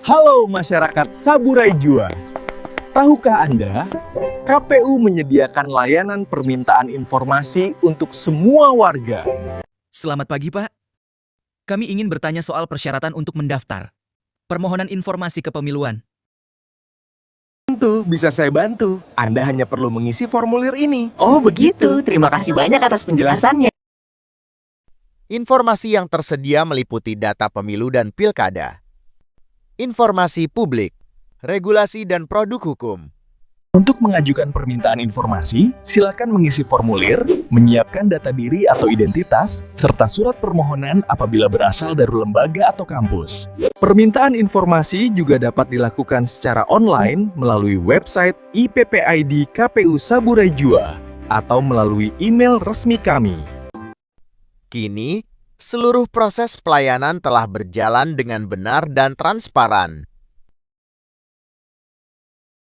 Halo masyarakat Saburai Jua. Tahukah Anda, KPU menyediakan layanan permintaan informasi untuk semua warga. Selamat pagi, Pak. Kami ingin bertanya soal persyaratan untuk mendaftar. Permohonan informasi kepemiluan. Tentu bisa saya bantu. Anda hanya perlu mengisi formulir ini. Oh begitu, terima kasih banyak atas penjelasannya. Informasi yang tersedia meliputi data pemilu dan pilkada, informasi publik, regulasi dan produk hukum. Untuk mengajukan permintaan informasi, silakan mengisi formulir, menyiapkan data diri atau identitas, serta surat permohonan apabila berasal dari lembaga atau kampus. Permintaan informasi juga dapat dilakukan secara online melalui website IPPID KPU Saburai Jua atau melalui email resmi kami. Kini, seluruh proses pelayanan telah berjalan dengan benar dan transparan.